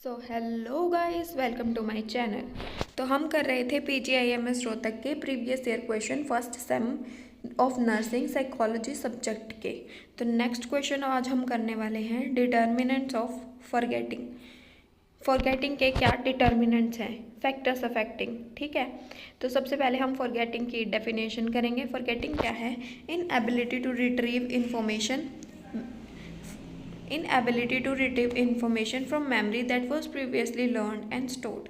So hello guys, welcome to my channel. तो हम कर रहे थे PGIMS रोहतक के previous year question first sem of nursing psychology subject के। तो नेक्स्ट क्वेश्चन आज हम करने वाले हैं डिटर्मिनेंट्स ऑफ फॉरगेटिंग। फॉरगेटिंग के क्या डिटर्मिनेंट्स हैं, फैक्टर्स अफेक्टिंग। ठीक है, तो सबसे पहले हम फॉरगेटिंग की डेफिनेशन करेंगे। फॉरगेटिंग क्या है? Inability to retrieve information inability to retrieve information from memory that was previously learned and stored।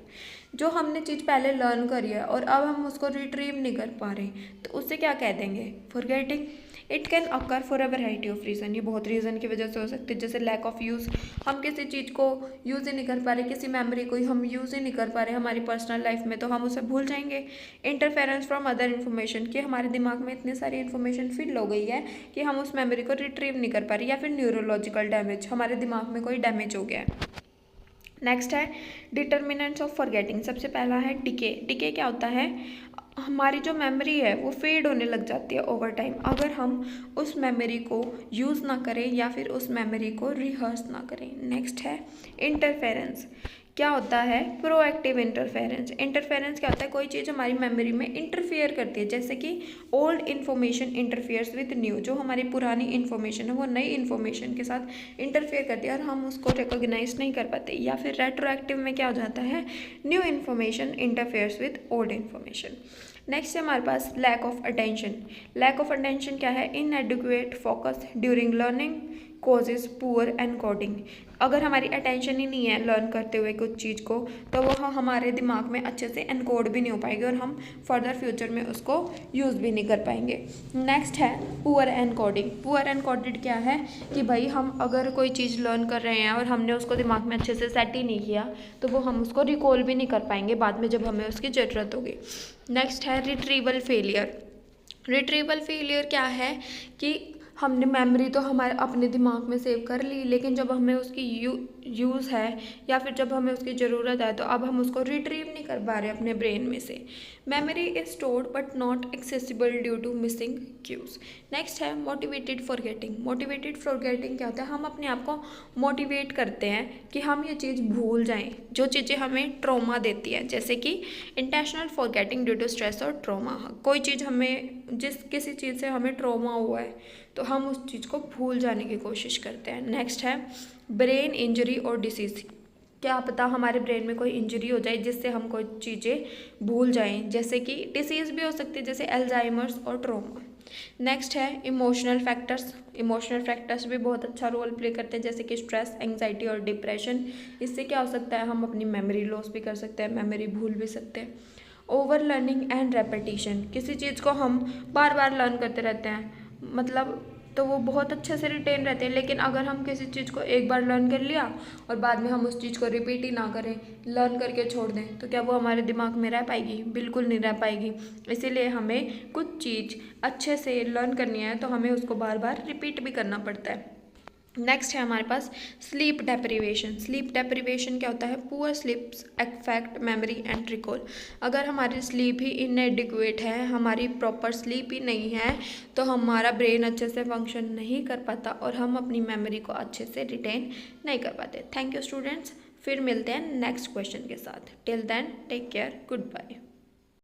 जो हमने चीज़ पहले लर्न करी है और अब हम उसको रिट्रीव नहीं कर पा रहे, तो उससे क्या कह देंगे? Forgetting. It can occur for a variety of reason. ये बहुत रीज़न की वजह से हो सकती है, जैसे लैक ऑफ यूज़, हम किसी चीज़ को यूज़ ही नहीं कर पा रहे, किसी मेमोरी को हम यूज़ ही नहीं कर पा रहे हमारी पर्सनल लाइफ में, तो हम उसे भूल जाएंगे। इंटरफेरेंस फ्रॉम अदर इन्फॉर्मेशन, कि हमारे दिमाग में इतनी सारी इन्फॉर्मेशन फिल हो गई है कि हम उस मेमोरी को रिट्रीव नहीं कर पा रहे। या फिर न्यूरोलॉजिकल डैमेज, हमारे दिमाग में कोई डैमेज हो गया है। नेक्स्ट है डिटर्मिनेंट्स ऑफ फॉरगेटिंग। सबसे पहला है डिके। डिके क्या होता है? हमारी जो मेमोरी है वो फेड होने लग जाती है ओवर टाइम, अगर हम उस मेमोरी को यूज़ ना करें या फिर उस मेमोरी को रिहर्स ना करें। नेक्स्ट है इंटरफेरेंस। क्या होता है? Proactive interference. इंटरफेरेंस क्या होता है? कोई चीज़ हमारी मेमोरी में इंटरफेयर करती है, जैसे कि old information interferes with new. जो हमारी पुरानी इन्फॉर्मेशन है वो नई इन्फॉर्मेशन के साथ इंटरफेयर करती है और हम उसको रिकॉग्नाइज नहीं कर पाते। या फिर रेट्रोएक्टिव में क्या हो जाता है? New information interferes with old information. Next है हमारे पास lack of attention. Lack of attention क्या है? Inadequate focus during learning causes poor encoding. अगर हमारी अटेंशन ही नहीं है लर्न करते हुए कुछ चीज़ को, तो वह हमारे दिमाग में अच्छे से एनकोड भी नहीं हो पाएगी और हम फर्दर फ्यूचर में उसको यूज़ भी नहीं कर पाएंगे। नेक्स्ट है पुअर एनकोडिंग। पुअर एनकोडेड क्या है? कि भाई हम अगर कोई चीज़ लर्न कर रहे हैं और हमने उसको दिमाग में अच्छे से सेट ही नहीं किया, तो वो हम उसको रिकॉल भी नहीं कर पाएंगे बाद में जब हमें उसकी ज़रूरत होगी। नेक्स्ट है रिट्रीवल फेलियर। रिट्रीवल फेलियर क्या है? कि हमने मेमोरी तो हमारे अपने दिमाग में सेव कर ली, लेकिन जब हमें उसकी यूज़ है या फिर जब हमें उसकी ज़रूरत है, तो अब हम उसको रिट्रीव नहीं कर पा रहे अपने ब्रेन में से। Memory is stored but not accessible due to missing cues. Next है मोटिवेटेड फॉरगेटिंग। मोटिवेटेड फॉरगेटिंग क्या होता है? हम अपने आप को मोटिवेट करते हैं कि हम ये चीज़ भूल जाएं जो चीज़ें हमें ट्रॉमा देती है, जैसे कि intentional forgetting due to stress और ट्रॉमा। कोई चीज़ हमें किसी चीज़ से हमें ट्रॉमा हुआ है तो हम उस चीज़ को भूल जाने की कोशिश करते हैं। नेक्स्ट है ब्रेन इंजरी और डिसीज़। क्या पता हमारे ब्रेन में कोई इंजरी हो जाए जिससे हम कोई चीज़ें भूल जाएं, जैसे कि डिसीज़ भी हो सकती है, जैसे एल्जाइमर्स और ट्रॉमा। नेक्स्ट है इमोशनल फैक्टर्स। इमोशनल फैक्टर्स भी बहुत अच्छा रोल प्ले करते हैं, जैसे कि स्ट्रेस, एंग्जाइटी और डिप्रेशन। इससे क्या हो सकता है? हम अपनी मेमोरी लॉस भी कर सकते हैं, मेमोरी भूल भी सकते हैं। Over learning and repetition. किसी चीज़ को हम बार बार लर्न करते रहते हैं, मतलब तो वो बहुत अच्छे से रिटेन रहते हैं, लेकिन अगर हम किसी चीज़ को एक बार लर्न कर लिया और बाद में हम उस चीज़ को रिपीट ही ना करें, लर्न करके छोड़ दें, तो क्या वो हमारे दिमाग में रह पाएगी? बिल्कुल नहीं रह पाएगी। इसीलिए हमें कुछ चीज़ अच्छे से लर्न करनी है तो हमें उसको बार बार रिपीट भी करना पड़ता है। नेक्स्ट है हमारे पास स्लीप डेप्रिवेशन। स्लीप डेप्रिवेशन क्या होता है? Poor स्लीप्स affect memory and recall. अगर हमारी स्लीप ही इनएडिक्वेट है, हमारी प्रॉपर स्लीप ही नहीं है, तो हमारा ब्रेन अच्छे से फंक्शन नहीं कर पाता और हम अपनी मेमोरी को अच्छे से रिटेन नहीं कर पाते। थैंक यू स्टूडेंट्स, फिर मिलते हैं नेक्स्ट क्वेश्चन के साथ। Till then take care, good bye.